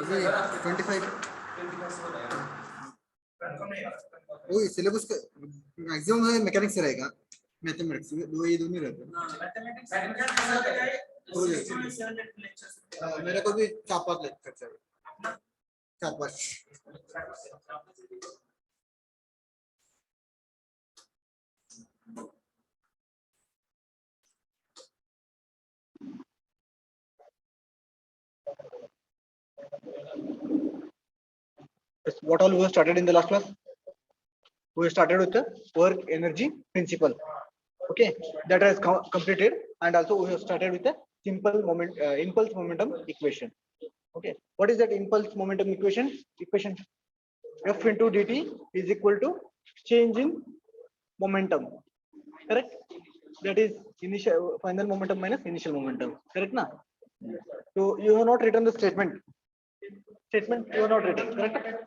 25 वही सिलेबस का मैक्सिमम है मैकेनिक्स रहेगा मैथमेटिक्स दो ये दोनों रहते हैं मेरे को भी 4-5 लेक्चर चाहिए 4-5 What all we have started in the last class? We started with the work energy principle. Okay, that has completed, and also we have started with the simple impulse momentum equation. Okay, what is that impulse momentum equation? F into dt is equal to change in momentum. Correct? That is initial final momentum minus initial momentum. Correct na? So you have not written the statement. You have not written. Correct?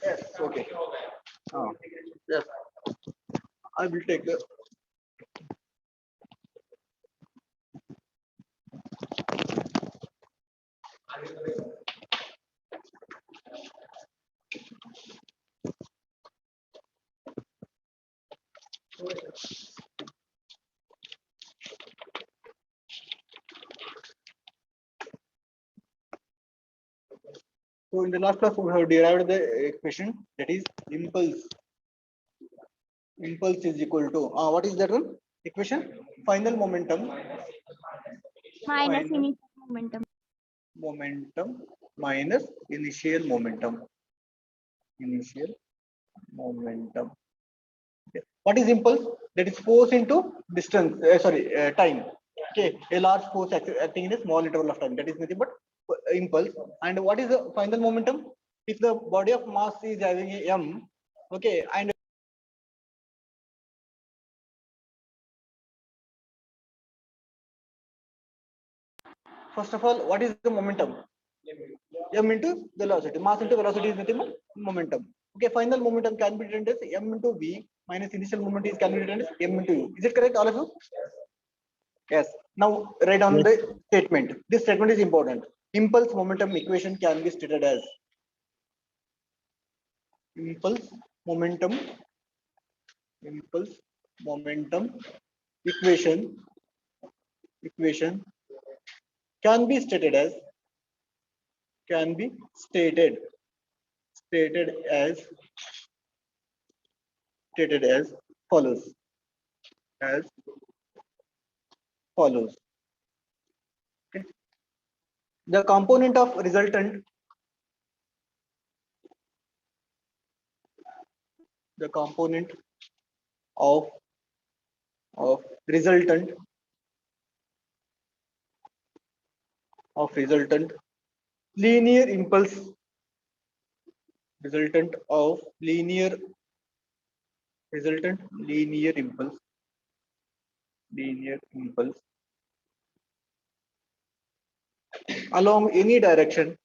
Yes. Okay. Yes. I will take the. So in the last class we have derived the equation, that is impulse. Impulse is equal to what is that one equation? Final momentum minus initial momentum. Momentum minus initial momentum. Initial momentum. Okay. What is impulse? That is force into distance. Time. Okay, a large force acting in a small interval of time. That is nothing but impulse. And what is the final momentum? If the body of mass is having a m, okay, and first of all, what is the momentum? M into velocity. Mass into velocity is nothing but momentum. Okay, final momentum can be written as m into v minus initial moment is can be written as m into u. Is it correct, all of you? Yes. Now write down the statement. This statement is important. Impulse momentum equation can be stated as impulse momentum equation can be stated as follows. Okay. The component of resultant resultant linear impulse along any direction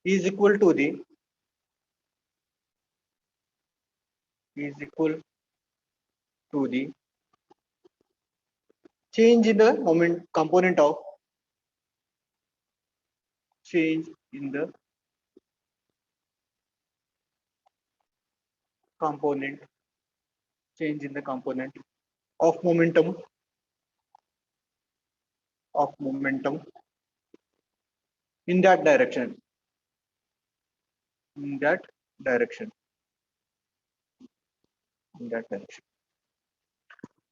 is equal to the change in the component of of momentum in that direction.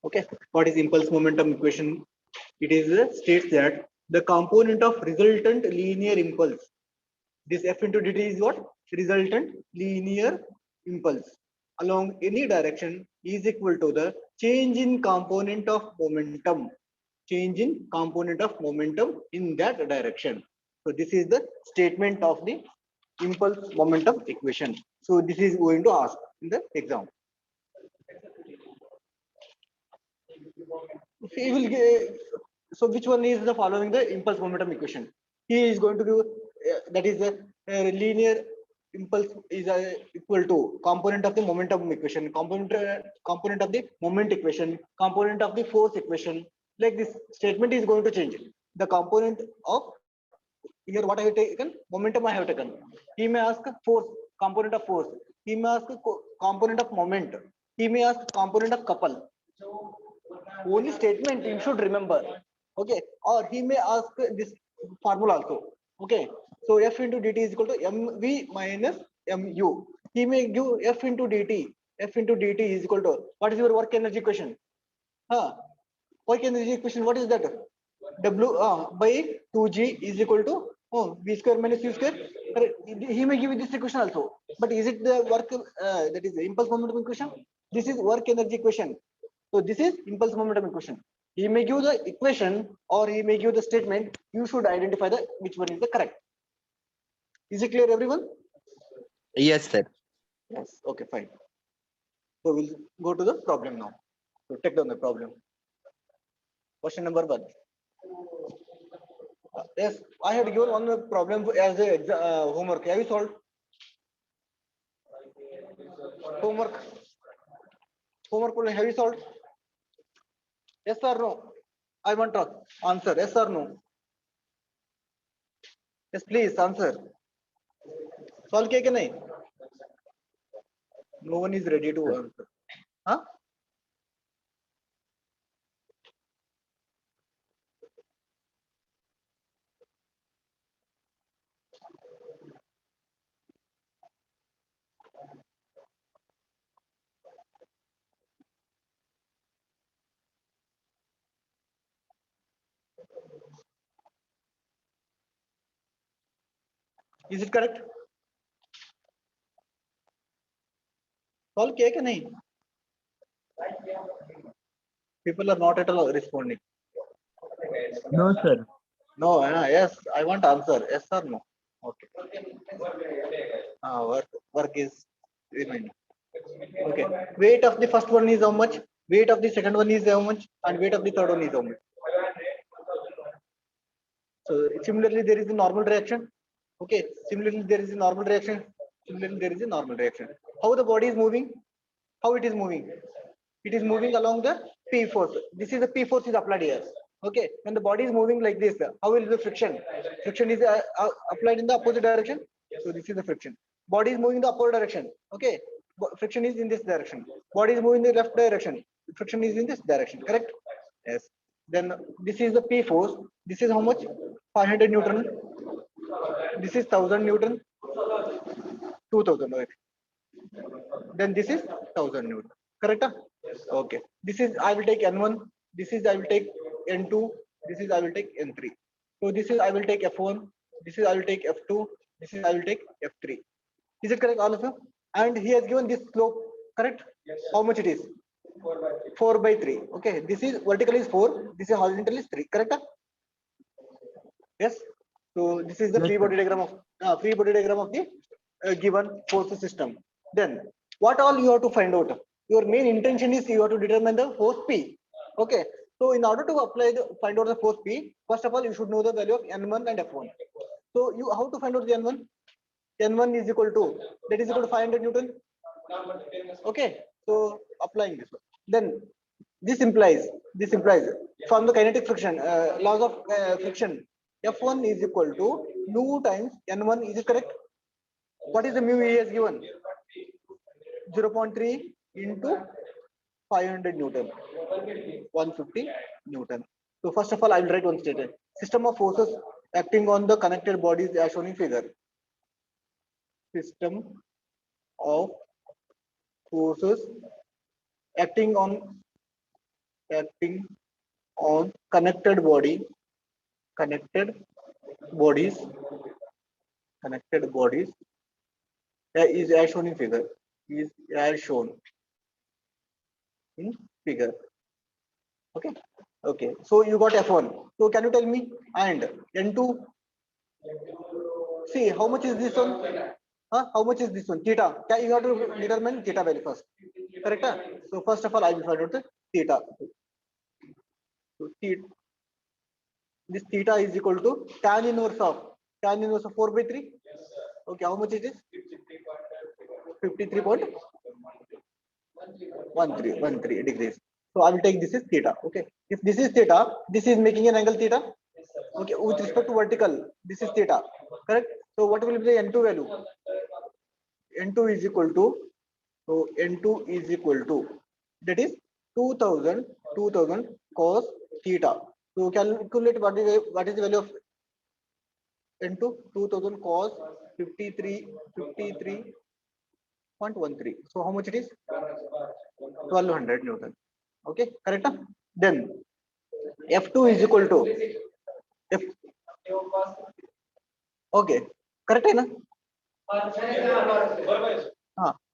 Okay, what is impulse momentum equation? It is states that the component of resultant linear impulse, this F into dt is what? Resultant linear impulse along any direction is equal to the change in component of momentum in that direction. So this is the statement of the impulse momentum equation. So this is going to ask in the exam. He will get, so which one is the following the impulse momentum equation? he is going to give that is a linear impulse is equal to component of the momentum equation, component of the moment equation, component of the force equation. Like this statement is going to change. The component of here what I have taken, momentum I have taken. He may ask force, component of force. He may ask component of moment. He may ask component of couple. Only statement you should remember. Okay, or he may ask this formula also. Okay, so F into dt is equal to mv minus mu. He may give F into dt. F into dt is equal to what is your work energy equation? Work energy equation, what is that? W by 2g is equal to v square minus u square. He may give you this equation also, but is it the work that is the impulse momentum equation? This is work energy equation. So this is impulse momentum equation. He may give the equation or he may give the statement. You should identify the which one is the correct. Is it clear, everyone? Yes, sir. Yes. Okay, fine. So we'll go to the problem now. So take down the problem. Question number 1. Yes, I had given one problem as a homework. Have you solved? Homework. Homework problem, have you solved? Yes or no? I want to answer. Yes or no? Yes, please answer. Solve kiya ki nahi? No one is ready to answer. Huh? Is it correct? Solve kiya ki nahi? People are not at all responding. No, sir. No, yes, I want answer. Yes or no? Okay. Work is remaining. Okay. Weight of the first one is how much? Weight of the second one is how much? And weight of the third one is how much? So similarly, there is a normal reaction. Okay. Similarly, there is a normal reaction. Similarly, there is a normal reaction. How the body is moving? How it is moving? It is moving along the P force. This is the P force is applied here. Okay. When the body is moving like this, how will the friction? Friction is applied in the opposite direction. So this is the friction. Body is moving in the upward direction. Okay. Friction is in this direction. Body is moving in the left direction. Friction is in this direction. Correct? Yes. Then this is the P force. This is how much? 500 Newton. This is 1000 Newton. 2000. Okay. Then this is 1000 Newton. Correct? Okay. This is I will take N1. This is I will take N2. This is I will take N3. So this is I will take F1. This is I will take F2. This is I will take F3. Is it correct, all of you? And he has given this slope. Correct? Yes, how much it is? 4 by 3. Okay. This is vertical is 4. This is horizontal is 3. Correct? Yes. So this is the Yes, free body sir. diagram of the given force system. Then what all you have to find out? Your main intention is you have to determine the force P. Okay. So in order to find out the force P, first of all you should know the value of N1 and F1. So you how to find out the N1? N1 is equal to that is equal to 500 Newton. Okay. So applying this one. Then this implies from the kinetic friction laws of friction, F1 is equal to mu times N1. Is it correct? What is the mu he has given? 0.3 into 500 Newton, 150 Newton. So first of all, I will write one statement. System of forces acting on the connected bodies as shown in figure. System of forces acting on connected bodies is as shown in figure. Is as shown in figure. Okay. Okay. So you got F1. So can you tell me? And N2. See how much is this one? How much is this one? Theta. You have to determine theta value first. Correct? So first of all, I will find out the theta. So this theta is equal to tan inverse of 4 by 3. Okay, how much it is? 53.13 degrees. So I will take this is theta. Okay, if this is theta, this is making an angle theta. Okay, with respect to vertical, this is theta. Correct. So what will be the N2 value? N2 is equal to, so N2 is equal to, that is 2000 cos theta. So calculate what is the value of N2? 2000 cos 53.13. So how much it is? 1200 Newton. Okay, correct. Then F2 is equal to F. Okay, correct.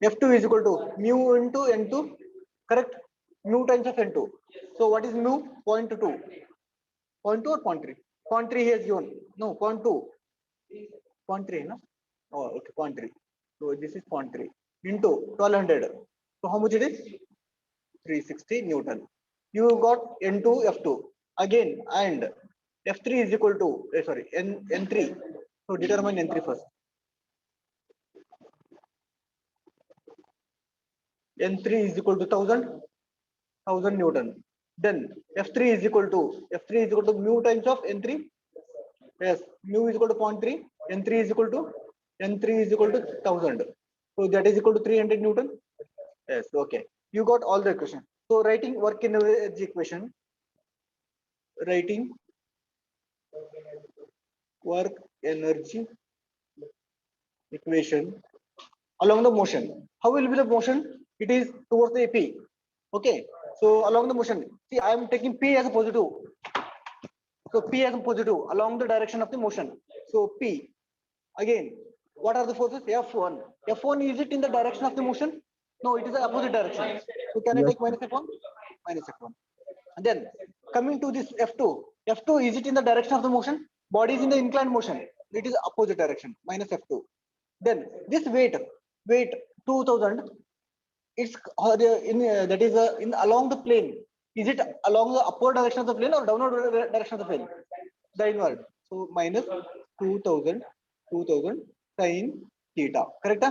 F2 is equal to mu into N2. Correct. Mu times of N2. So what is mu? 0.2. 0.2 or 0.3? 0.3 he has given. No, 0.2. 0.3, no? Oh, okay, 0.3. So this is 0.3 into 1200. So how much it is? 360 Newton. You got N2, F2 again, and F3 is equal to N3. So determine N3 first. N3 is equal to 1000 Newton. Then F3 is equal to mu times of N3. Yes, mu is equal to 0.3. N3 is equal to 1000. So that is equal to 300 Newton. Yes, okay. You got all the equation. So writing work energy equation. Writing work energy equation along the motion. How will be the motion? It is towards the P. Okay. So along the motion, see, I am taking P as a positive. So P as a positive along the direction of the motion. So P. Again, what are the forces? F1. F1, is it in the direction of the motion? No, it is the opposite direction. So can I take minus F1? Minus F1. And then coming to this F2. F2, is it in the direction of the motion? Body is in the inclined motion. It is opposite direction. Minus F2. Then this weight 2000. It's that is in along the plane. Is it along the upward direction of the plane or downward direction of the plane? The inward. So minus 2000 sin theta. Correct?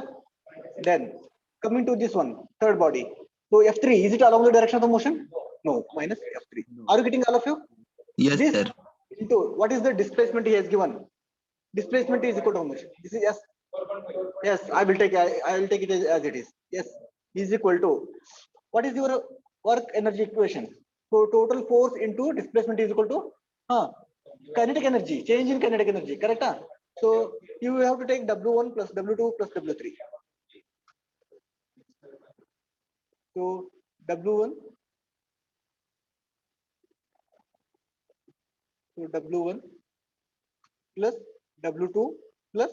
Then coming to this one, third body. So F3, is it along the direction of the motion? No, minus F3. Are you getting all of you? Yes, This sir. into what is the displacement he has given? Displacement is equal to how much? This is yes. Yes, I will take it as it is. Yes, is equal to what is your work energy equation? So total force into displacement is equal to kinetic energy, change in kinetic energy. Correct? So you have to take W1 plus W2 plus W3. So W1 plus W2 plus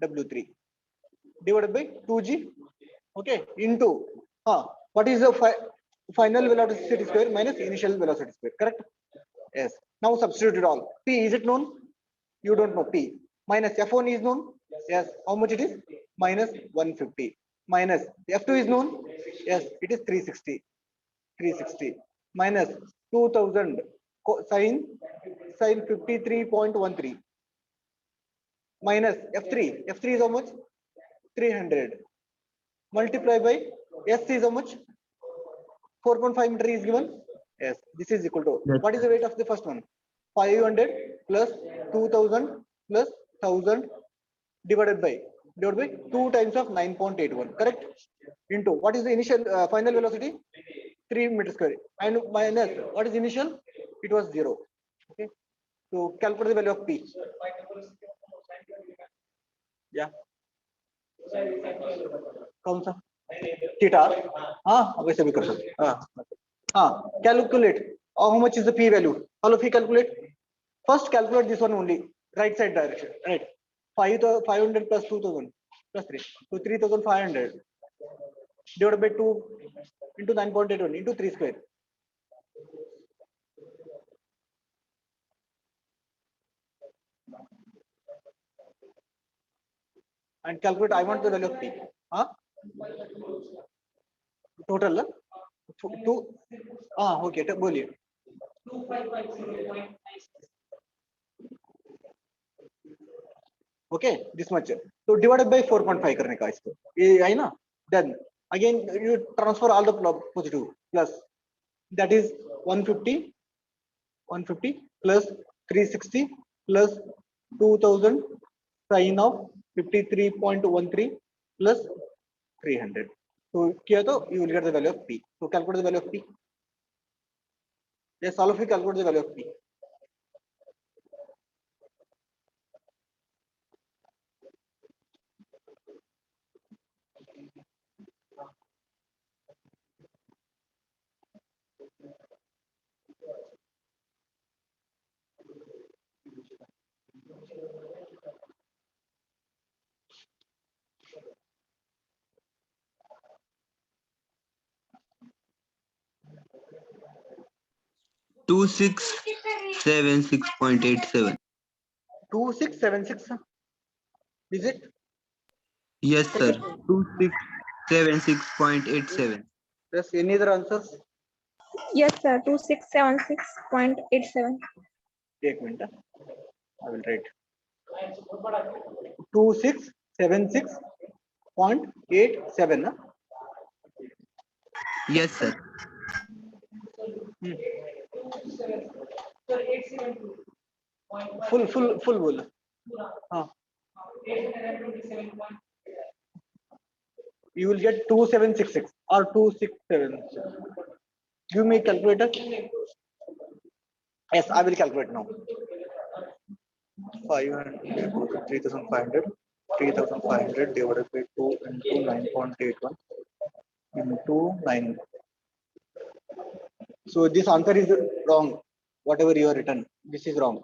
W3 divided by 2G. Okay, into what is the final velocity square minus initial velocity square. Correct? Yes. Now substitute it all. P, is it known? You don't know P. Minus F1 is known. Yes. How much it is? Minus 150. Minus F2 is known. Yes, it is 360. Minus 2000 sin 53.13. Minus F3. F3 is how much? 300. Multiply by S is how much? 4.5 meter is given. Yes, this is equal to Yes, what is the weight of the first one? 500 plus 2000 plus 1000 divided by 2 times of 9.81. Correct? Into what is the initial final velocity? 3 meter square. And minus what is initial? It was 0. Okay. So calculate the value of P. Yeah. कौन सा theta वैसे भी कर सकते calculate how much is the P value. All of you calculate. First calculate this one only, right side direction, right? 500 plus 2000 plus 3, so 3500 divided by 2 into 9.81 into 3 square. And calculate, I want the value of P. Total two okay, बोलिए. Okay, this much. So divided by 4.5 करने का इसको ये है ना. Then again you transfer all the positive plus, that is 150 plus 360 plus 2000 sin of 53.13 plus 300. So here you will get the value of P. So calculate the value of P. Yes, all of you calculate the value of P. Two six 76.87. 2676. Is it? Yes, sir. 2676.87. Yes. Any other answers? Yes, sir. 2676.87. Take a minute. I will write. 2676.87. Yes, sir. Full बोल. हाँ. You will get 2766 or 2676. Give me a calculator. Yes, I will calculate now. 500, 3500 divided by 2 into 9.81 into 9. So this answer is wrong. Whatever you have written, this is wrong.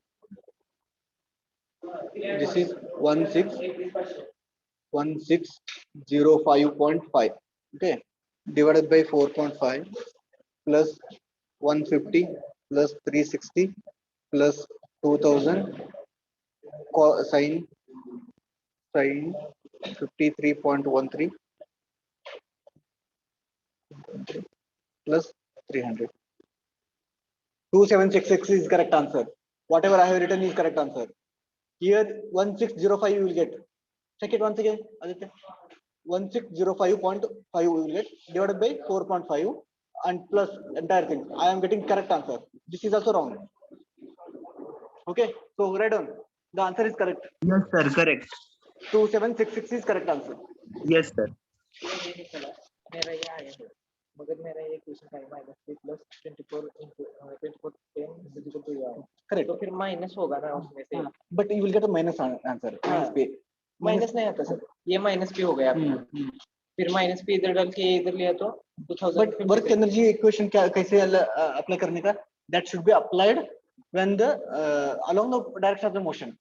This is 1605.5. Okay, divided by 4.5 plus 150 plus 360 plus 2000 sin 53.13 plus 300. 2766 is correct answer. Whatever I have written is correct answer. Here 1605 you will get. Check it once again, Aditya. 1605.5 you will get divided by 4.5 and plus entire thing. I am getting correct answer. This is also wrong. Okay, so write down. The answer is correct. Yes, sir. Correct. 2766 is correct answer. Yes, sir. मेरा ये आया है मगर मेरा ये question का minus 3 plus 24 into 24 10 is equal to यार Correct. तो फिर माइनस होगा ना उसमें से But you will get a minus answer. Minus P. Minus नहीं आता सर ये माइनस p हो गया फिर माइनस p इधर डाल के इधर लिया तो 2000 But work energy equation कैसे apply करने का? That should be applied when the along the direction of the motion.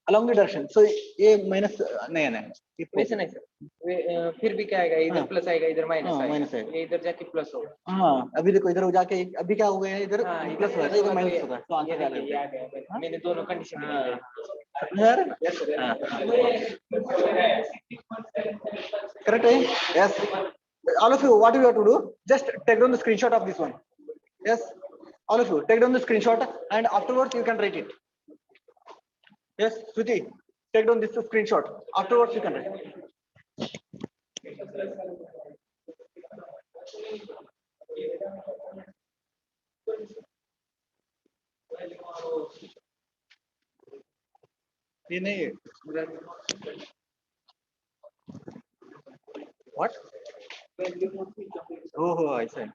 Along the direction. So ये minus नहीं आना है. वैसे नहीं सर फिर भी क्या आएगा इधर प्लस आएगा इधर माइनस minus आएगा ये इधर जाके प्लस होगा हाँ अभी देखो इधर जाके अभी क्या हो गया है इधर प्लस होगा इधर माइनस होगा तो आंसर क्या ये आ गया मैंने दोनों कंडीशन यार correct है yes all of you what you have to do just take down the screenshot of this one yes all of you take down the screenshot and afterwards you can write it yes Shruti take down this screenshot afterwards you can write ये नहीं है what हो ऐसा है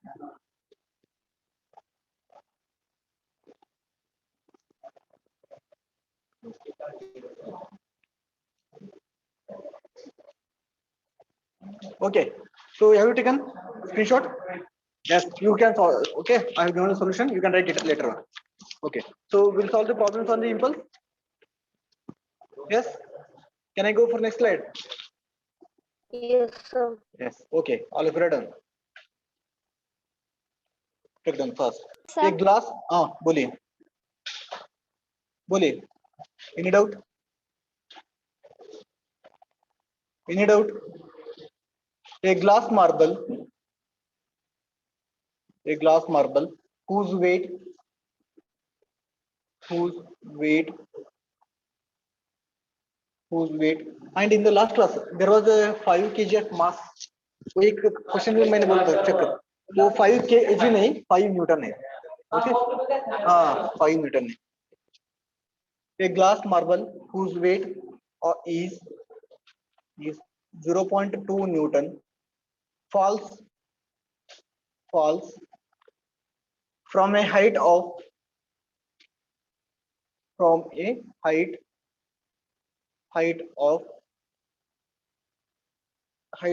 okay so have you taken screenshot yes you can solve okay I have given a solution you can write it later on okay so we'll solve the problems on the impulse yes can I go for next slide Yes, sir. yes okay all of you are done take them first Sir. एक glass बोलिए any doubt a glass marble whose weight whose weight, and in the last class there was a 5 kg of mass. वो एक question में मैंने बोला था check, वो 5 kg नहीं 5 न्यूटन है. ओके, हाँ 5 न्यूटन है. A glass marble whose weight is 0.2 Newton falls from a height of height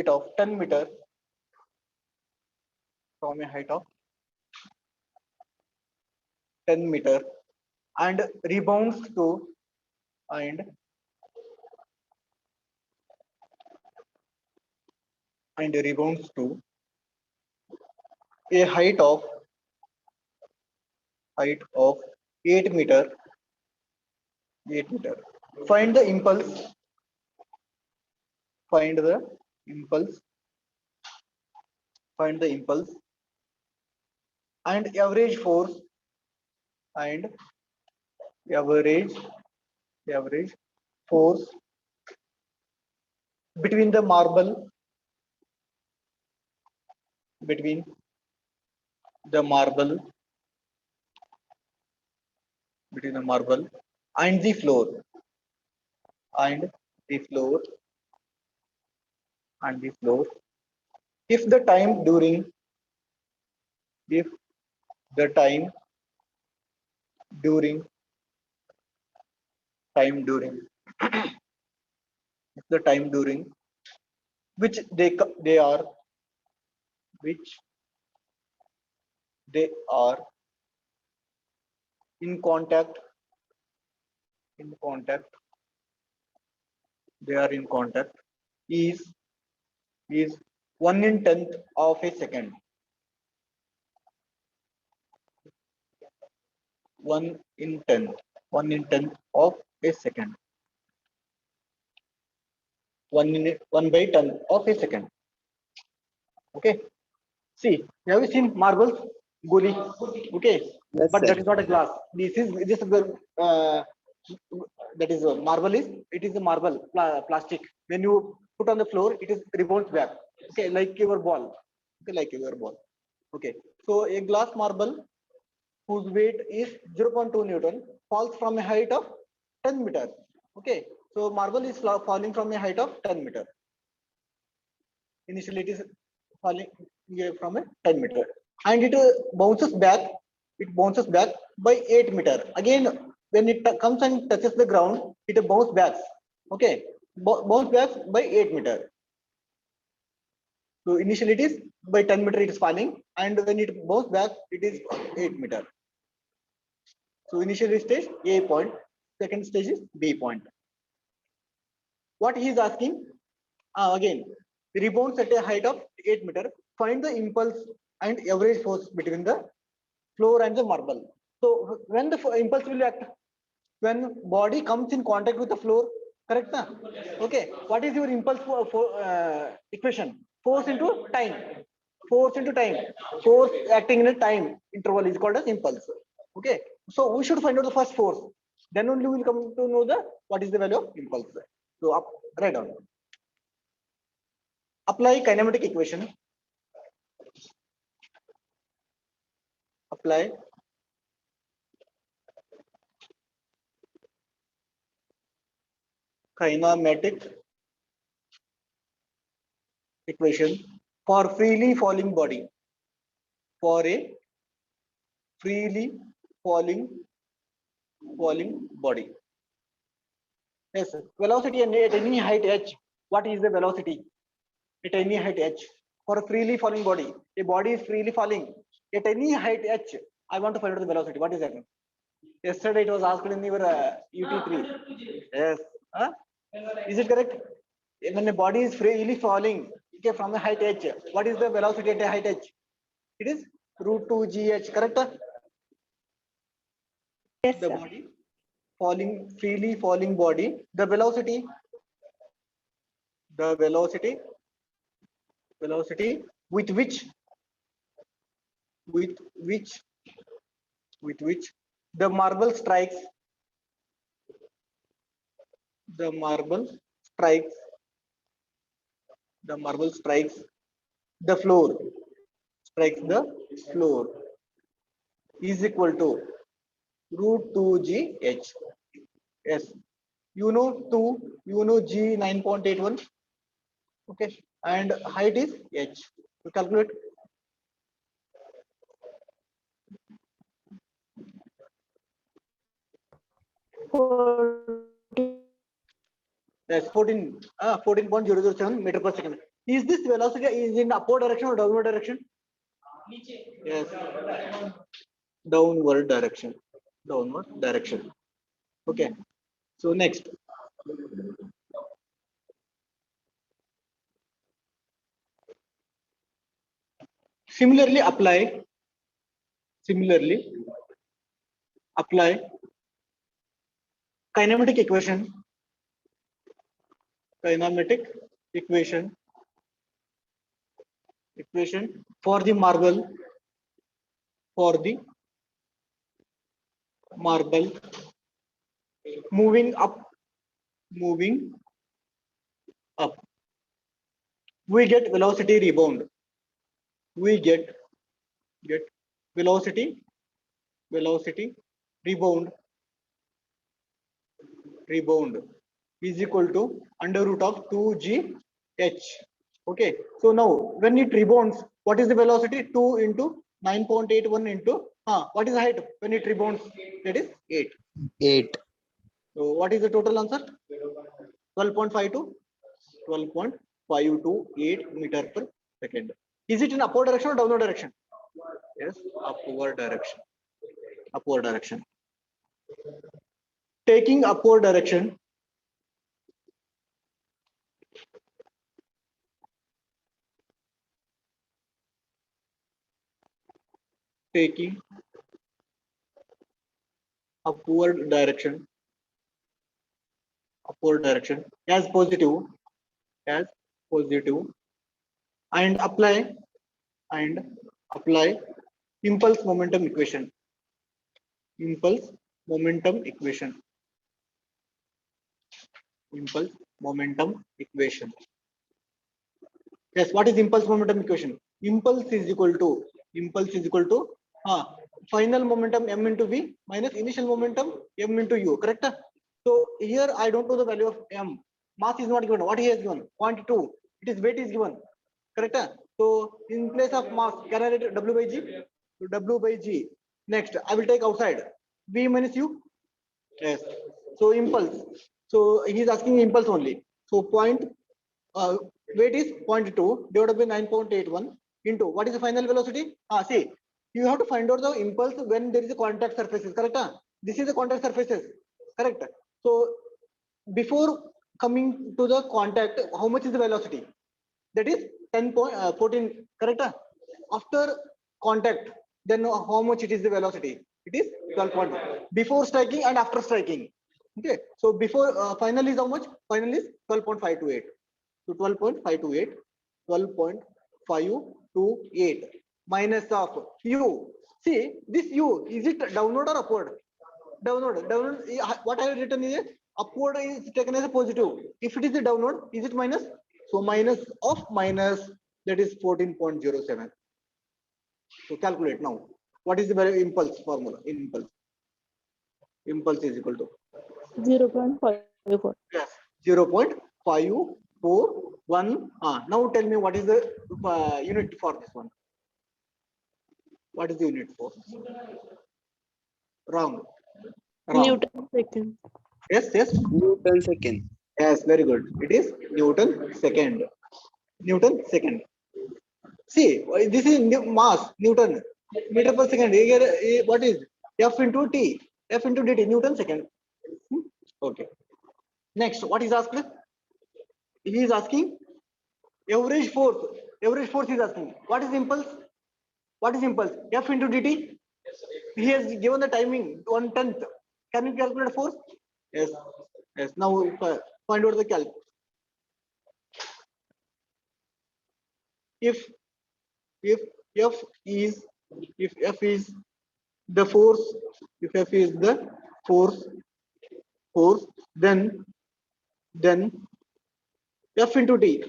of 10 meter, from a height of 10 meter, and rebounds to and rebounds to a height of 8 meter. Find the impulse. Find the impulse and average force between the marble and the floor if the time during which they are in contact is 1/10 of a second. 1/10 of a second. 1/10 of a second. Okay. See, have you seen marbles? Goli. Okay. Yes, But sir. that is not a glass. This is the that is marble is, it is a marble plastic. When you put on the floor, it is rebounds back. Okay, like your ball. Okay, so a glass marble whose weight is 0.2 Newton falls from a height of 10 meter. Okay, so marble is falling from a height of 10 meter. Initially, it is falling from a 10 meter, and it bounces back by 8 meter. Again, when it comes and touches the ground, it bounces back. Okay, bounce back by 8 meter. So initially it is by 10 meter it is falling, and when it bounces back, it is 8 meter. So initial stage A point, second stage is B point. What he is asking, again, rebounds at a height of 8 meter, find the impulse and average force between the floor and the marble. So when the impulse will act, when body comes in contact with the floor, correct na? Okay, what is your impulse equation? Force into time. Force acting in a time interval is called as impulse. Okay, so we should find out the first force, then only we will come to know the what is the value of impulse. So write down. Apply kinematic equation. Apply kinematic equation for freely falling body. For a freely falling body. Yes, velocity at any height h. What is the velocity at any height h for a freely falling body? A body is freely falling at any height h. I want to find out the velocity. What is that? Yesterday it was asked in your UT3. Yes. Huh? Is it correct? When a body is freely falling, okay, from a height h, what is the velocity at a height h? It is √2gh. Correct? Yes, The sir. body freely falling body, the velocity with which the marble strikes the marble strikes the floor, is equal to root 2gh. Yes, you know 2, you know g 9.81. Okay, and height is h. So calculate. That's 14.007 meter per second. Is this velocity is in upward direction or downward direction? Yes, downward direction. Okay, so next. Similarly apply kinematic equation for the marble moving up. We get velocity rebound. We get velocity rebound is equal to under root of 2gh. Okay, so now when it rebounds, what is the velocity? 2 into 9.81 into what is the height when it rebounds? That is 8. 8. So what is the total answer? 12.52 12.528 meter per second. Is it in upward direction or downward direction? Yes, upward direction. Taking upward direction, upward direction as positive and apply impulse momentum equation. Impulse momentum equation. Yes, what is impulse momentum equation? Impulse is equal to final momentum m into v minus initial momentum m into u. Correct? So here I don't know the value of m. Mass is not given. What he has given? 0.2. It is weight is given. Correct? So in place of mass, can I write w by g? So w by g. Next, I will take outside v minus u. Yes. So impulse. So he is asking impulse only. So weight is 0.2 divided by 9.81 into what is the final velocity? See, you have to find out the impulse when there is a contact surfaces. Correct? This is the contact surfaces. Correct? So before coming to the contact, how much is the velocity? That is 10.14. Correct? After contact, then how much it is the velocity? It is 12. Before striking and after striking. Okay. So before final is how much? Final is 12.528. So 12.528 minus of u. See this u, is it downward or upward? Downward. What I have written is upward is taken as a positive. If it is a downward, is it minus? So minus of minus, that is 14.07. So calculate now. What is the value impulse formula? Impulse is equal to 0.54. yes, 0.541. Now tell me what is the unit for this one? What is the unit for? Wrong. Newton second. Yes. Newton second. Yes, very good. It is Newton second. See, this is mass, Newton, meter per second. Here, what is F into T? F into dt, Newton second. Okay. Next, what is asked? He is asking average force. Average force is asking. What is impulse? F into dt. He has given the timing 1/10. Can you calculate force? Yes. Now find out the calc. If F is the force, then then F into T,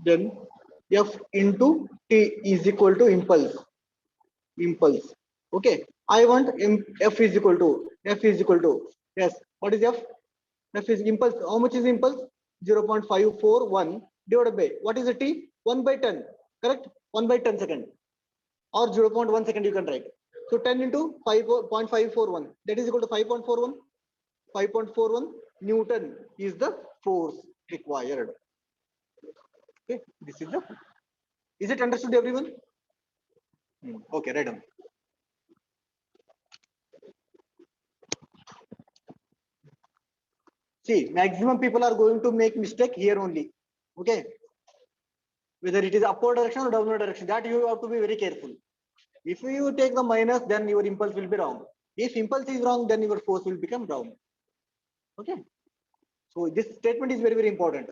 then F into T is equal to impulse. Okay, I want F is equal to yes. What is F? F is impulse. How much is impulse? 0.541 divided by what is the T? 1 by 10. Correct? 1 by 10 second or 0.1 second you can write. So 10 into 5.541, that is equal to 5.41. 5.41 Newton is the force required. Okay, this is the. Is it understood, everyone? Okay, right on. See, maximum people are going to make mistake here only. Okay, whether it is upward direction or downward direction, that you have to be very careful. If you take the minus, then your impulse will be wrong. If impulse is wrong, then your force will become wrong. Okay, so this statement is very, very important.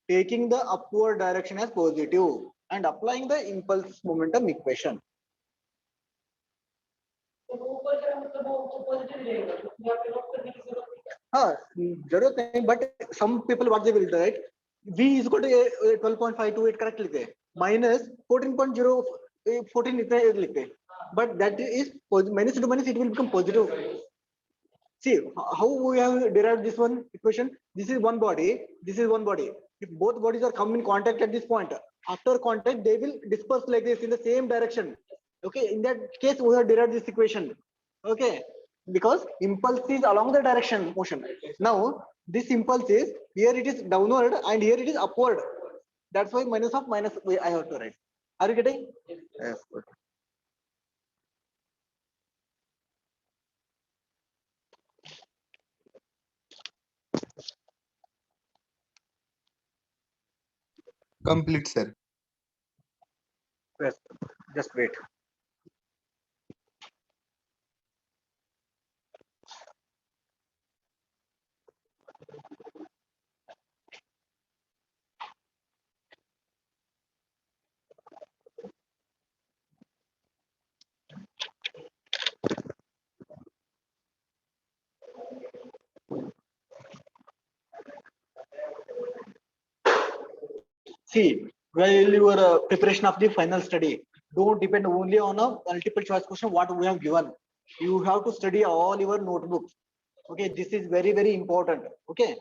Taking the upward direction as positive and applying the impulse momentum equation. जरूरत नहीं, but some people what they will do, right? V is equal to 12.528 correct लिखते हैं, minus 14.014 लिखते हैं, but that is minus into minus it will become positive. See how we have derived this one equation. This is one body, this is one body. If both bodies are come in contact at this point, after contact they will disperse like this in the same direction. Okay, in that case we have derived this equation. Okay, because impulse is along the direction motion. Now this impulse is here, it is downward and here it is upward. That's why minus of minus I have to write. Are you getting? Yes. Good. Complete, sir. Yes. Just wait. See, while your preparation of the final study, don't depend only on a multiple choice question what we have given. You have to study all your notebooks. Okay, this is very, very important. Okay,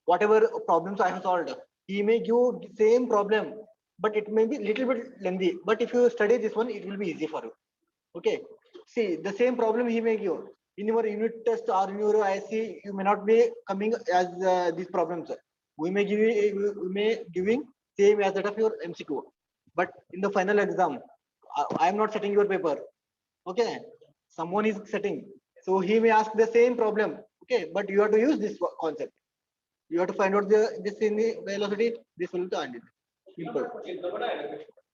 whatever problems I have solved, he may give the same problem, but it may be little bit lengthy. But if you study this one, it will be easy for you. Okay, see the same problem he may give in your unit test or in your IC. You may not be coming as these problems. We may giving same as that of your MCQ, but in the final exam, I am not setting your paper. Okay, someone is setting, so he may ask the same problem. Okay, but you have to use this concept. You have to find out this in the velocity. This will be the simple.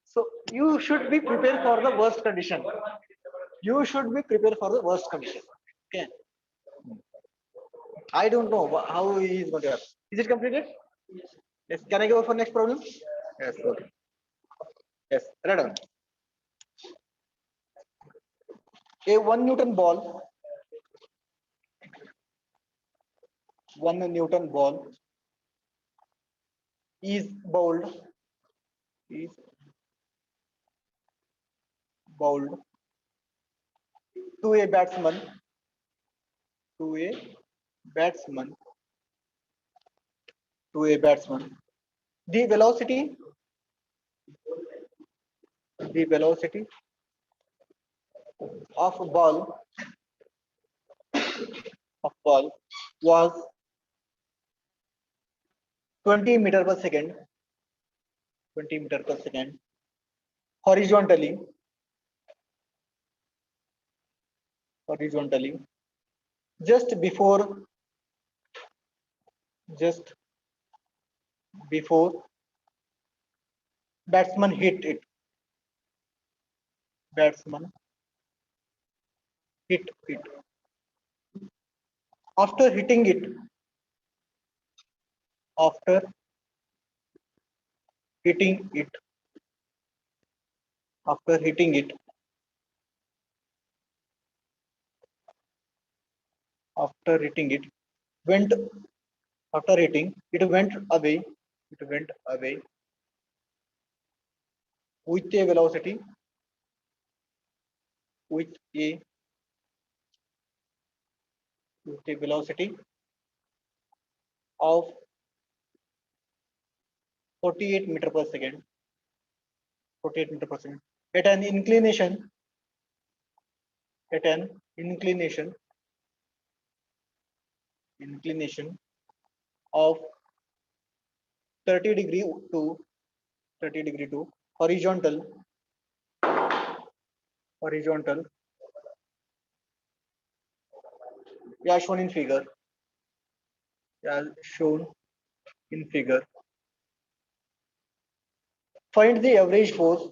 So you should be prepared for the worst condition. You should be prepared for the worst condition. Okay. I don't know how he is going to have. Is it completed? Yes. Can I go for next problem? Yes. Okay. Yes. Right on. A 1 Newton ball. 1 Newton ball is bowled. Is bowled to a batsman. To a batsman. To a batsman. The velocity of ball was 20 meter per second. 20 meter per second horizontally just before batsman hit it. After hitting it, went After hitting, it went away. It went away with a velocity. With a velocity of 48 meter per second. 48 meter per second. At an inclination. At an inclination of 30 degree to horizontal as shown in figure. As shown in figure. Find the average force.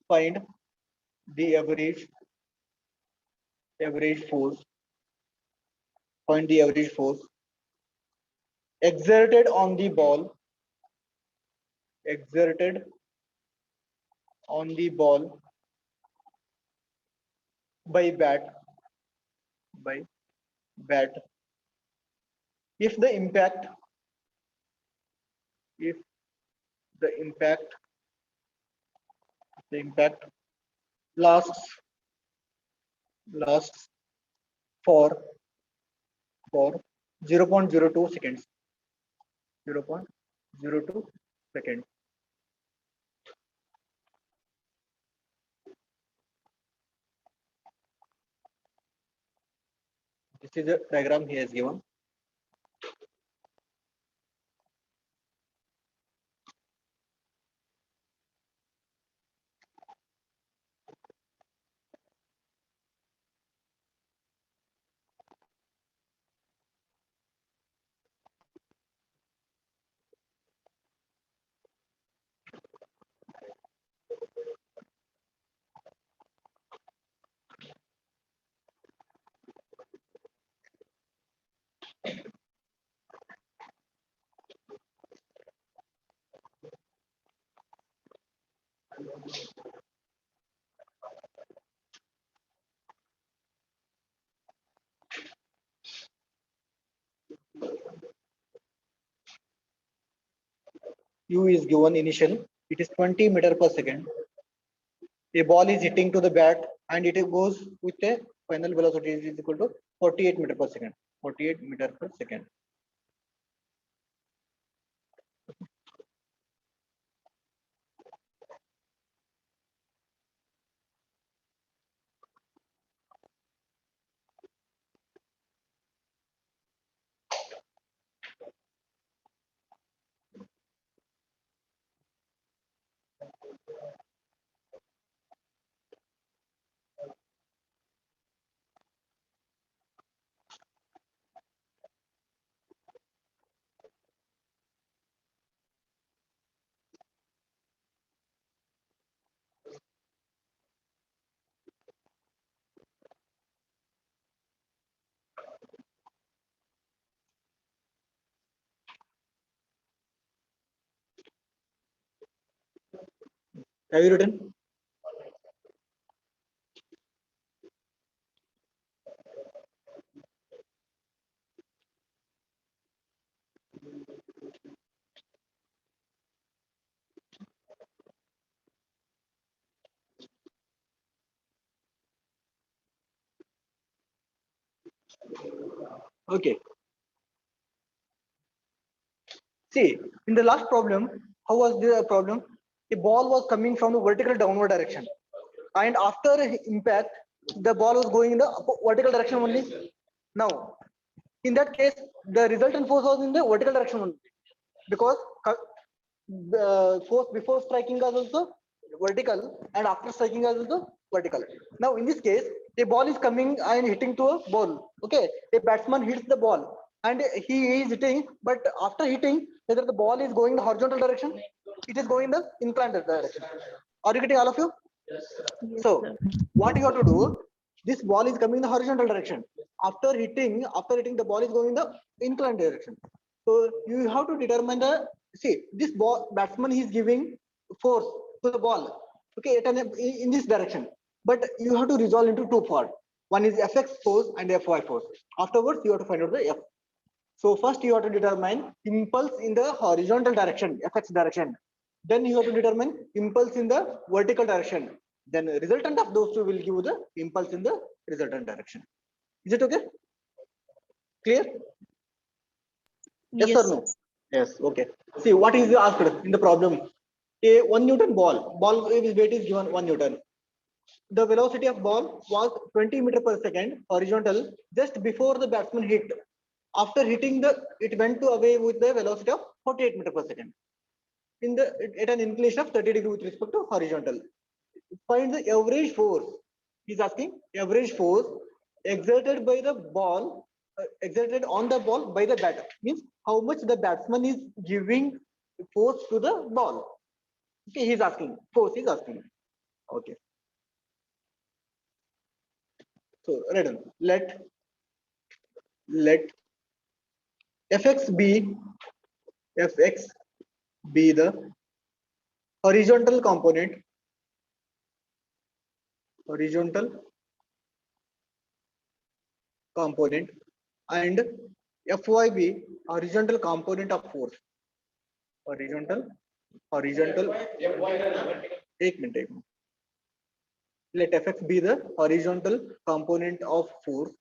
Find the average force. Find the average force exerted on the ball. Exerted on the ball by bat. If the impact lasts for 0.02 seconds. 0.02 seconds. This is the diagram he has given. U is given initial. It is 20 meter per second. A ball is hitting to the bat and it goes with a final velocity is equal to 48 meter per second. 48 meter per second. Have you written? Okay. See, in the last problem, how was the problem? The ball was coming from the vertical downward direction, and after impact, the ball was going in the vertical direction only. Now, in that case, the resultant force was in the vertical direction only, because the force before striking was also vertical, and after striking was also vertical. Now, in this case, a ball is coming and hitting to a ball. Okay, a batsman hits the ball, and he is hitting, but after hitting, whether the ball is going in the horizontal direction, it is going in the inclined direction. Are you getting all of you? Yes, So, sir. what you have to do? This ball is coming in the horizontal direction. After hitting, the ball is going in the inclined direction. So you have to determine the this ball batsman is giving force to the ball. Okay, in this direction. But you have to resolve into two parts. One is Fx force and Fy force. Afterwards, you have to find out the F. So first you have to determine impulse in the horizontal direction, fx direction. Then you have to determine impulse in the vertical direction. Then resultant of those two will give the impulse in the resultant direction. Is it okay? Clear? Yes, or no? Yes. Okay. See what is asked in the problem. A 1 Newton ball weight is given 1 Newton. The velocity of ball was 20 meter per second horizontal just before the batsman hit. After hitting it went away with the velocity of 48 meter per second. At an inclination of 30 degree with respect to horizontal. Find the average force. He's asking average force exerted by the ball, exerted on the ball by the batter. Means how much the batsman is giving force to the ball. Okay, he's asking. Force is asking. Okay. So write down. Let fx be the horizontal component and fy be horizontal component of force. Horizontal. Take minute. Let fx be the horizontal component of force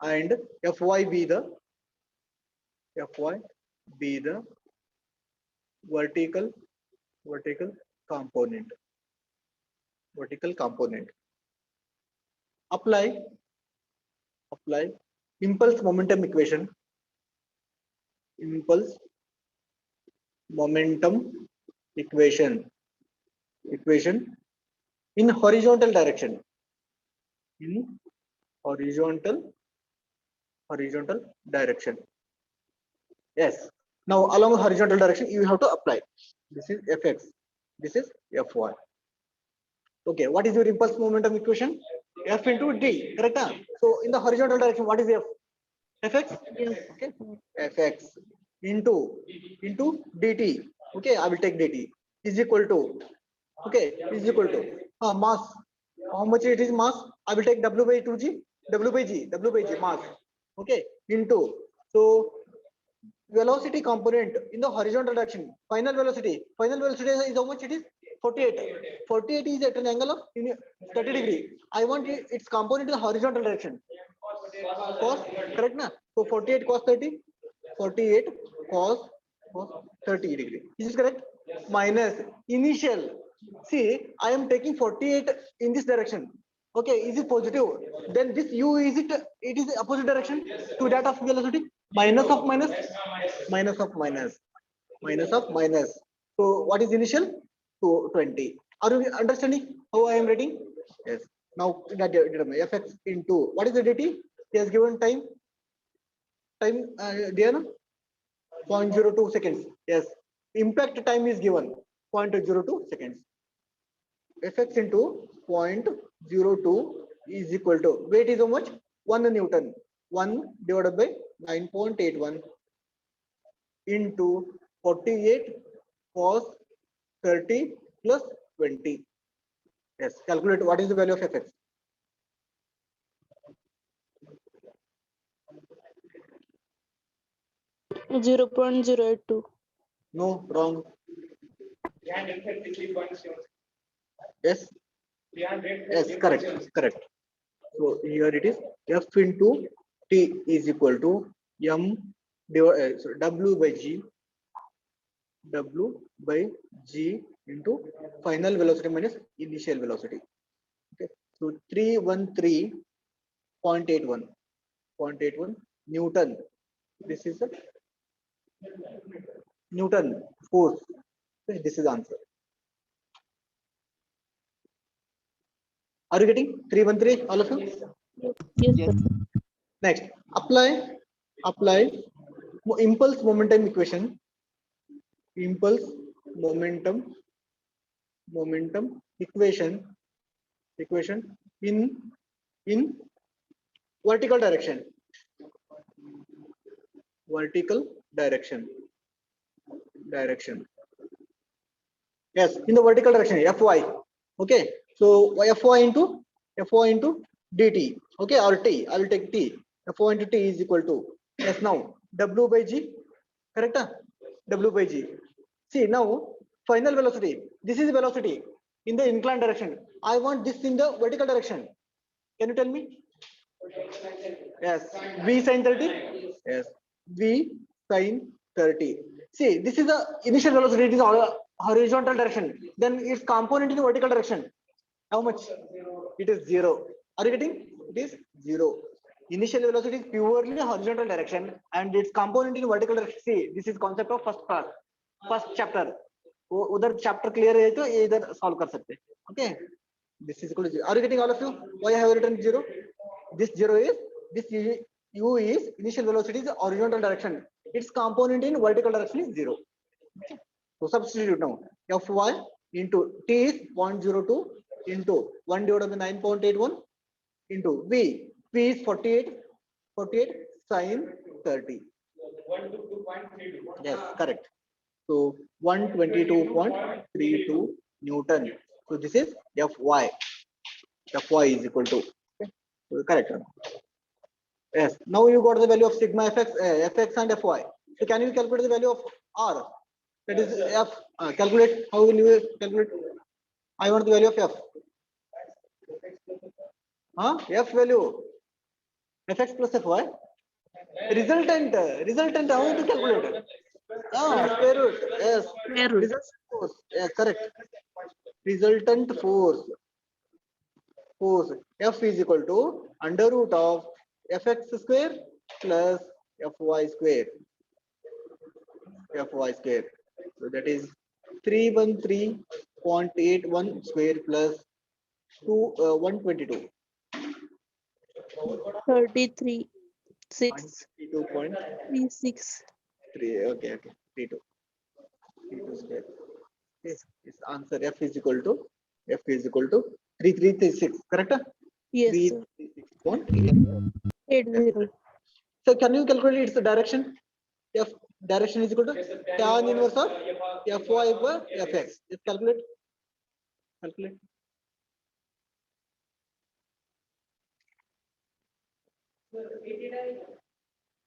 and fy be the vertical component. Apply impulse momentum equation. In horizontal direction. Yes. Now along the horizontal direction you have to apply. This is fx. This is fy. Okay. What is your impulse momentum equation? F into d. Correct? So in the horizontal direction, what is f? Fx. Okay. Fx into dt. Okay. I will take dt is equal to. Okay. Is equal to mass. How much it is mass? I will take w by 2g. W by g mass. Okay. Into. So velocity component in the horizontal direction. Final velocity is how much it is? 48. 48 is at an angle of 30 degree. I want its component in the horizontal direction. Cos, correct na? So 48 cos 30. 48 cos 30 degree. Is this correct? Minus initial. See, I am taking 48 in this direction. Okay, is it positive? Then this u is it is the opposite direction to that of velocity. Minus of minus. So what is initial? 20. Are you understanding how I am writing? Yes. Now that fx into what is the dt? He has given time Diana 0.02 seconds. Yes. Impact time is given 0.02 seconds. Fx into 0.02 is equal to weight is how much? 1 Newton. 1 divided by 9.81 into 48 cos 30 plus 20. Yes, calculate what is the value of fx. Yes. 0.082. No, wrong. Yes. Yes, correct. So here it is f into t is equal to w by g into final velocity minus initial velocity. Okay, so 313.81 Newton. This is a Newton force. Okay, this is the answer. Are you getting 313 all of you? Yes, sir. Next, apply impulse momentum equation. Impulse momentum equation in vertical direction. Yes, in the vertical direction, fy. Okay, so fy into dt. Okay, or t. I will take t. F1 into T is equal to, yes, now W by G, correct? W by G. See, now final velocity, this is velocity in the inclined direction. I want this in the vertical direction. Can you tell me? Yes, V sin 30. Yes, V sin 30. See, this is the initial velocity, it is horizontal direction. Then its component in vertical direction. How much? It is 0. Are you getting? It is 0. Initial velocity is purely horizontal direction and its component in vertical direction. See, this is concept of first class, first chapter. उधर chapter clear है तो ये इधर solve कर सकते हैं. Okay. This is equal to 0. Are you getting all of you? Why I have written 0? This 0 is, this U is initial velocity is horizontal direction. Its component in vertical direction is 0. Okay. So substitute now. Fy into T is 0.02 into 1 divided by 9.81 into V. P is 48 sin 30. Yes, correct. So 122.32 Newton. So this is Fy. Fy is equal to, okay. So correct. Yes. Now you got the value of sigma fx, fx and Fy. So can you calculate the value of R? That is F. Calculate. How will you calculate? I want the value of F. F value. Fx plus Fy. Resultant. How to calculate it? Square root. Yes. Square root. Resultant force. Yes, correct. Resultant force. F is equal to under root of Fx square plus Fy square. Fy square. So that is 313.81 square plus 122. 33. 6. 122.3. 6. Okay. 32 square. Okay. This answer F is equal to 3336. Correct? Yes, sir. 336.8. 80. So can you calculate its direction? F direction is equal to tan inverse of Fy over Fx. Just calculate.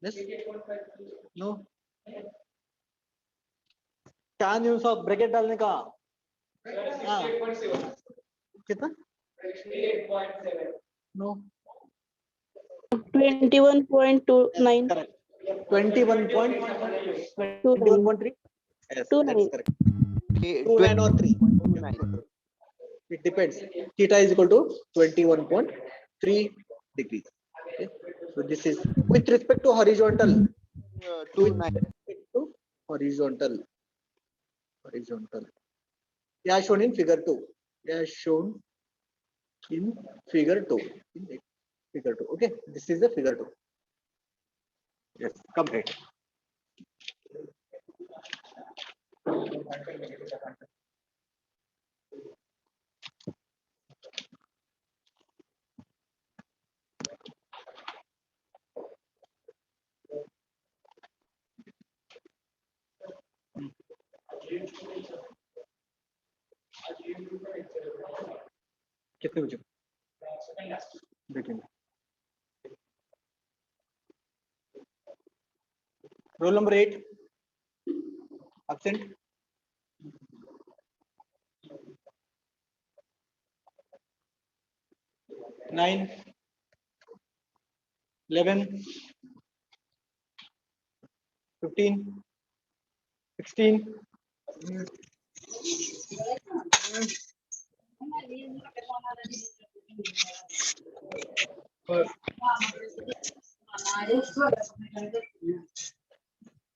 Yes. No. tan inverse of bracket डालने का. कितना? No. 21.29. Correct. 21.3. Yes, that's correct. 29 or 3. It depends. Theta is equal to 21.3 degrees. Okay. So this is with respect to horizontal. With respect to horizontal. Yeah, shown in figure 2. In figure 2. Okay. This is the figure 2. Yes, complete. कितने बजे देखेंगे roll number 8 absent 9 11 15 16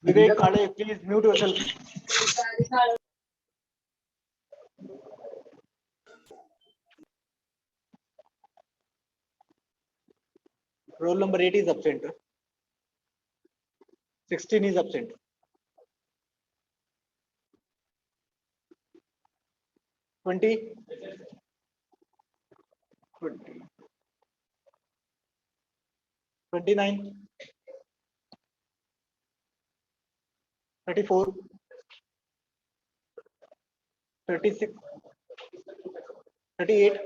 Vivek Kale, please mute yourself. Roll number 8 is absent. 16 is absent. 20. 29. 34. 36. 38.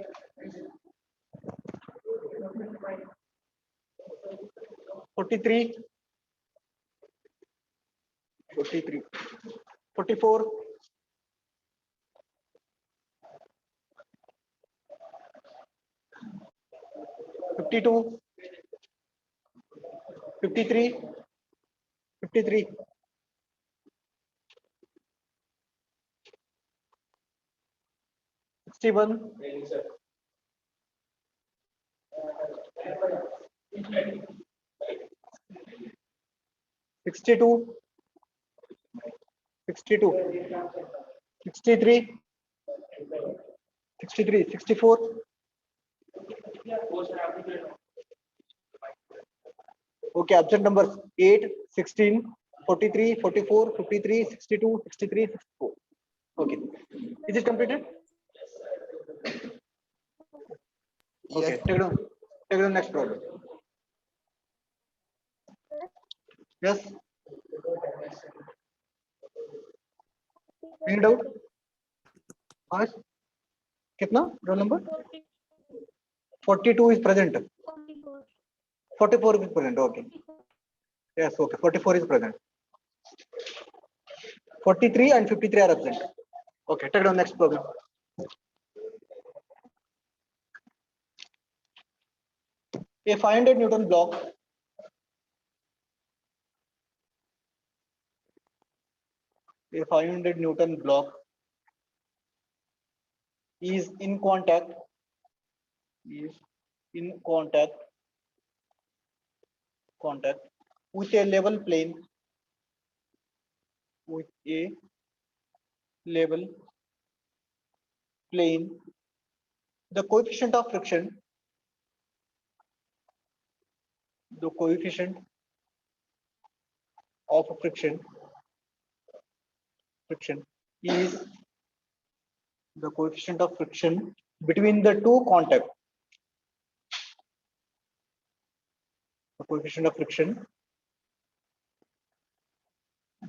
43, 43, 44, 52, 53, 53, 61, 62, 62, 63, 63, 64, okay, absent numbers 8, 16, 43, 44, 53, 62, 63, 64. Okay, is it completed? Okay, Yes. take the next problem. Yes. Any doubt? Yes. Kitna? Roll number? 42 is present. 44 is present. Okay. Yes. Okay. 44 is present. 43 and 53 are absent. Okay. Take down next problem. A 500 Newton block is in contact with a level plane the coefficient of friction is the coefficient of friction between the two contact. The coefficient of friction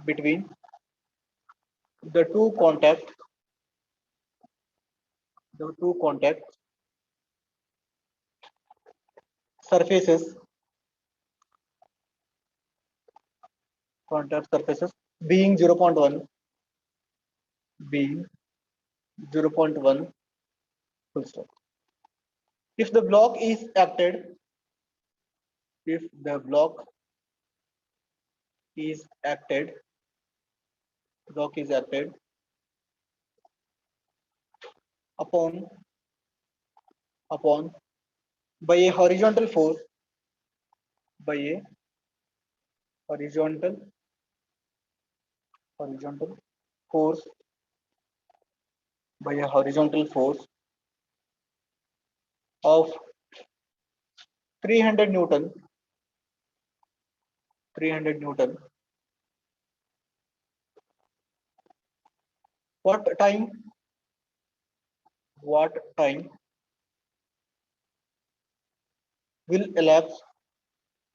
between the two contact surfaces being 0.1 full stop. If the block is acted upon by a horizontal force by a horizontal force of 300 Newton,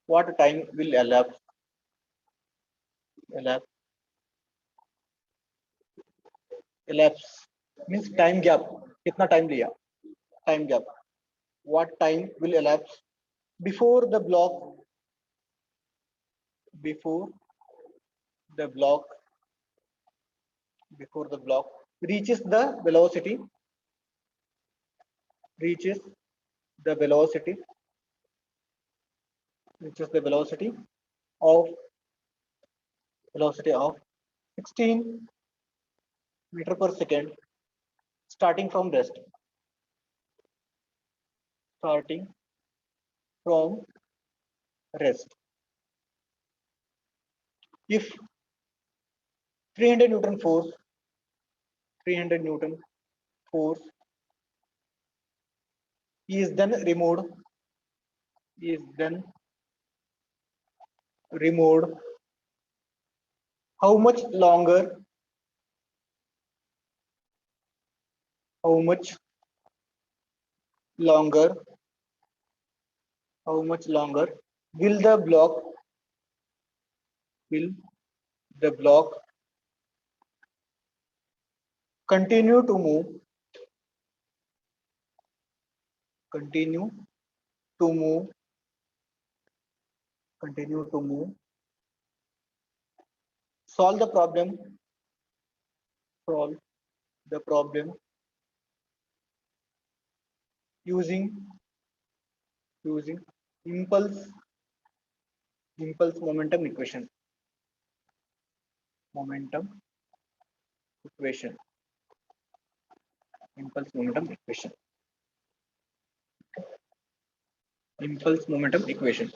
what time will elapse? Elapse means time gap. Kitna time liya? Time gap. What time will elapse before the block reaches the velocity of 16 meter per second starting from rest. If 300 Newton force is then removed, how much longer will the block continue to move continue to move. Solve the problem. Solve the problem using impulse momentum equation. Momentum equation. Impulse momentum equation. Impulse momentum equation.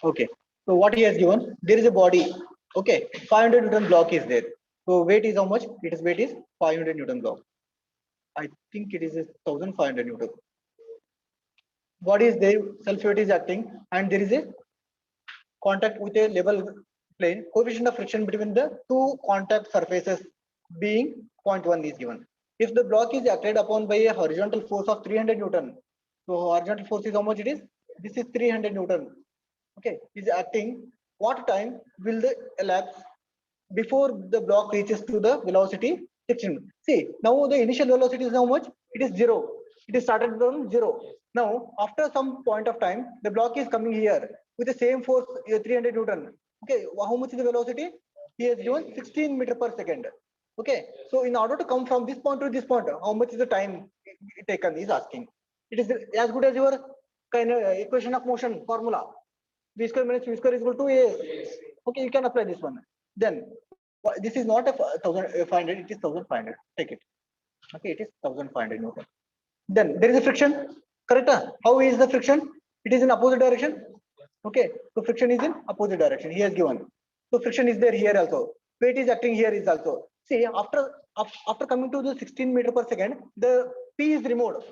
Okay. So what he has given? There is a body. Okay. 500 Newton block is there. So weight is how much? Its weight is 500 Newton block. I think it is 1500 Newton. Body is there. Self weight is acting, and there is a contact with a level plane. Coefficient of friction between the two contact surfaces being 0.1 is given. If the block is acted upon by a horizontal force of 300 Newton, so horizontal force is how much it is? This is 300 Newton. Okay, is acting. What time will the elapse before the block reaches to the velocity 16? See, now the initial velocity is how much? It is 0. It is started from 0. Now, after some point of time, the block is coming here with the same force, 300 Newton. Okay, how much is the velocity? He has given 16 meter per second. Okay, so in order to come from this point to this point, how much is the time taken? Is asking. It is as good as your kind of equation of motion formula. V square minus V square is equal to A. Okay, you can apply this one. Then this is not a 1500, it is 1500. Take it. Okay, it is 1500 Newton. Then there is a friction. Correct? How is the friction? It is in opposite direction. Okay, so friction is in opposite direction. He has given. So friction is there here also. Weight is acting here is also. See, after coming to the 16 meter per second, the P is removed.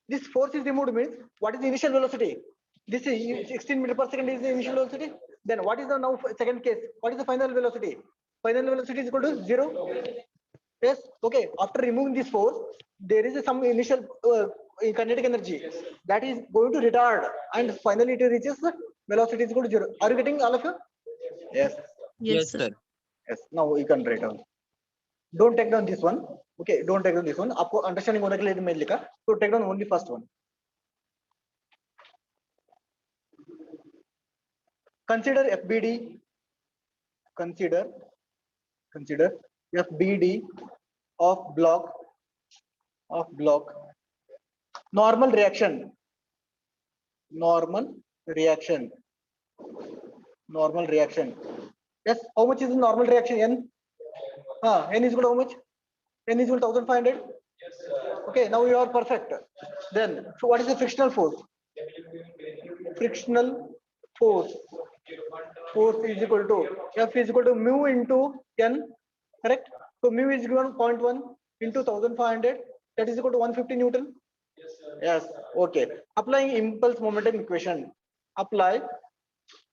This force is removed means what is the initial velocity? This is 16 meter per second is the initial velocity. Then what is the now second case? What is the final velocity? Final velocity is equal to 0. Yes. Okay. After removing this force, there is some initial kinetic energy that is going to retard, and finally it reaches the velocity is equal to 0. Are you getting all of you? Yes. Yes, sir. Yes. Now you can write down. Don't take down this one. Okay. Don't take down this one. आपको understanding होने के लिए मैं लिखा. So take down only first one. Consider FBD. Consider FBD of block normal reaction. Yes, how much is the normal reaction? N? N is equal to how much? N is equal to 1500. Okay, now you are perfect. Then, so what is the frictional force? Frictional force is equal to F is equal to mu into N. Correct? So mu is given 0.1 into 1500. That is equal to 150 Newton. Yes. Okay. Applying impulse momentum equation. Apply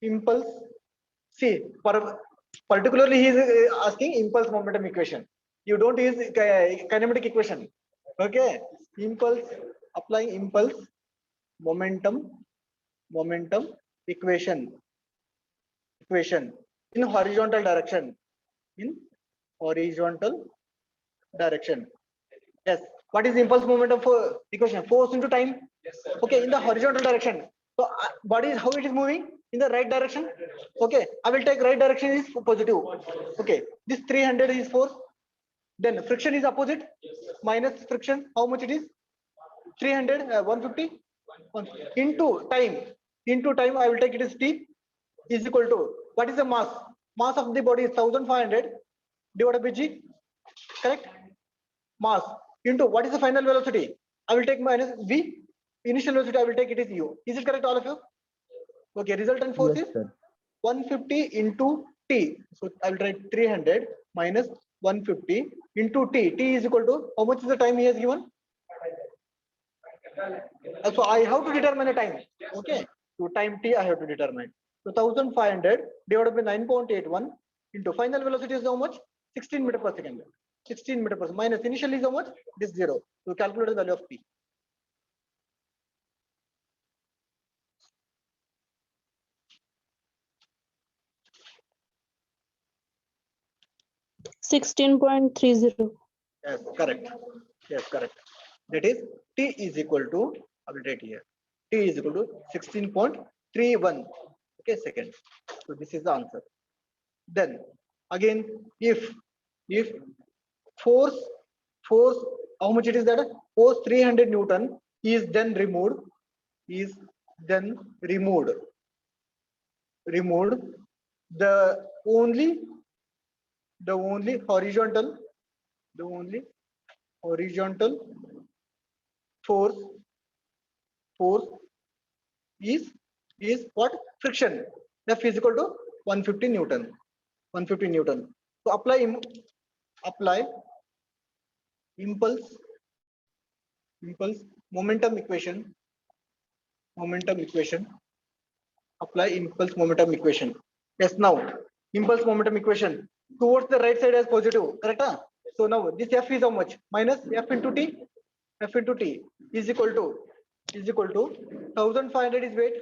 impulse. See, particularly he is asking impulse momentum equation. You don't use kinematic equation. Okay. Impulse. Applying impulse momentum equation in horizontal direction. Yes. What is impulse momentum for equation? Force into time. Okay, in the horizontal direction. So body is how it is moving in the right direction. Okay, I will take right direction is positive. Okay, this 300 is force. Then friction is opposite. Minus friction. How much it is? 300, 150 into time. Into time, I will take it as T is equal to what is the mass? Mass of the body is 1500 divided by G. Correct? Mass into what is the final velocity? I will take minus V. Initial velocity I will take it is U. Is it correct, all of you? Okay, resultant force is 150 into T. So I will write 300 minus 150 into T. T is equal to how much is the time he has given? So I have to determine a time. Okay, so time T I have to determine. So 1500 divided by 9.81 into final velocity is how much? 16 meter per second. 16 meter per second minus initial is how much? This 0. So calculate the value of P. $16.30. Yes, correct. Yes, correct. That is T is equal to, I will write here. T is equal to 16.31. Okay, second. So this is the answer. Then again, if force how much it is that force 300 Newton is then removed the only horizontal force is what? Friction. F is equal to 150 Newton. So apply impulse momentum equation. Apply impulse momentum equation. Yes, now impulse momentum equation towards the right side as positive, correct? So now this F is how much? Minus F into T. F into T is equal to 1500 is weight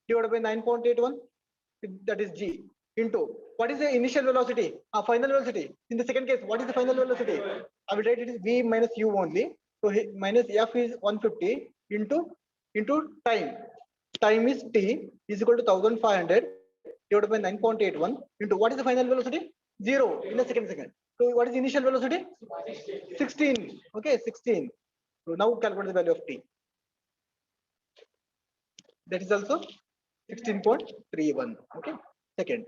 divided by 9.81, that is G, into what is the initial velocity? Final velocity. In the second case, what is the final velocity? I will write it is V minus U only. So minus F is 150 into time. Time is T is equal to 1500 divided by 9.81 into what is the final velocity? 0 in the second. So what is the initial velocity? 16. Okay, 16. So now calculate the value of T. That is also 16.31. Okay, second.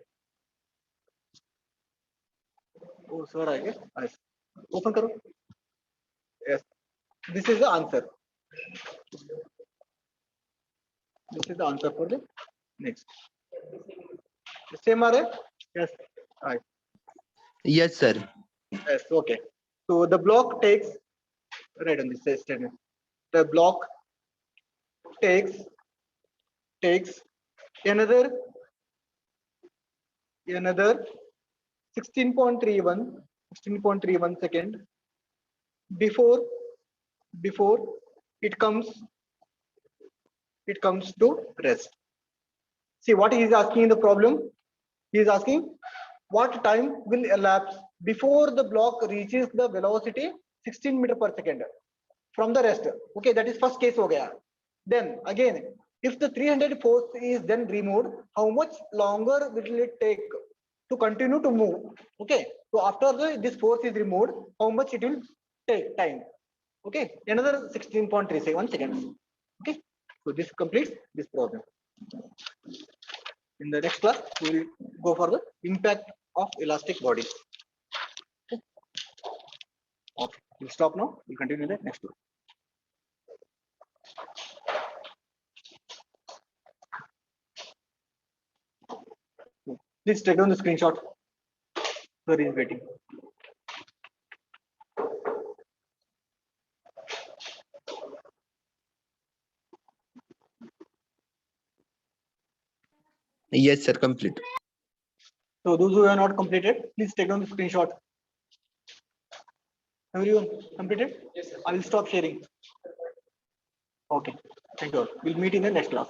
Oh, sir, I guess. Yes. Open karo. Yes. This is the answer. This is the answer for the next. Same are it? Yes. Right. Yes, sir. Yes. Okay. So the block takes, right on this statement. The block takes another 16.31 second before it comes to rest. See what he is asking in the problem. He is asking what time will elapse before the block reaches the velocity 16 meter per second from the rest. Okay, that is first case ho gaya. Then again, if the 300 force is then removed, how much longer will it take to continue to move? Okay, so after this force is removed, how much it will take time? Okay, another 16.37 seconds. Okay, so this completes this problem. In the next class, we will go for the impact of elastic bodies. Okay, we'll stop now. We'll continue in the next one. Please take down the screenshot. Sir is waiting. Yes, sir. Complete. So those who have not completed, please take down the screenshot. Everyone completed? Yes, sir. I will stop sharing. Okay. Thank you all. We'll meet in the next class.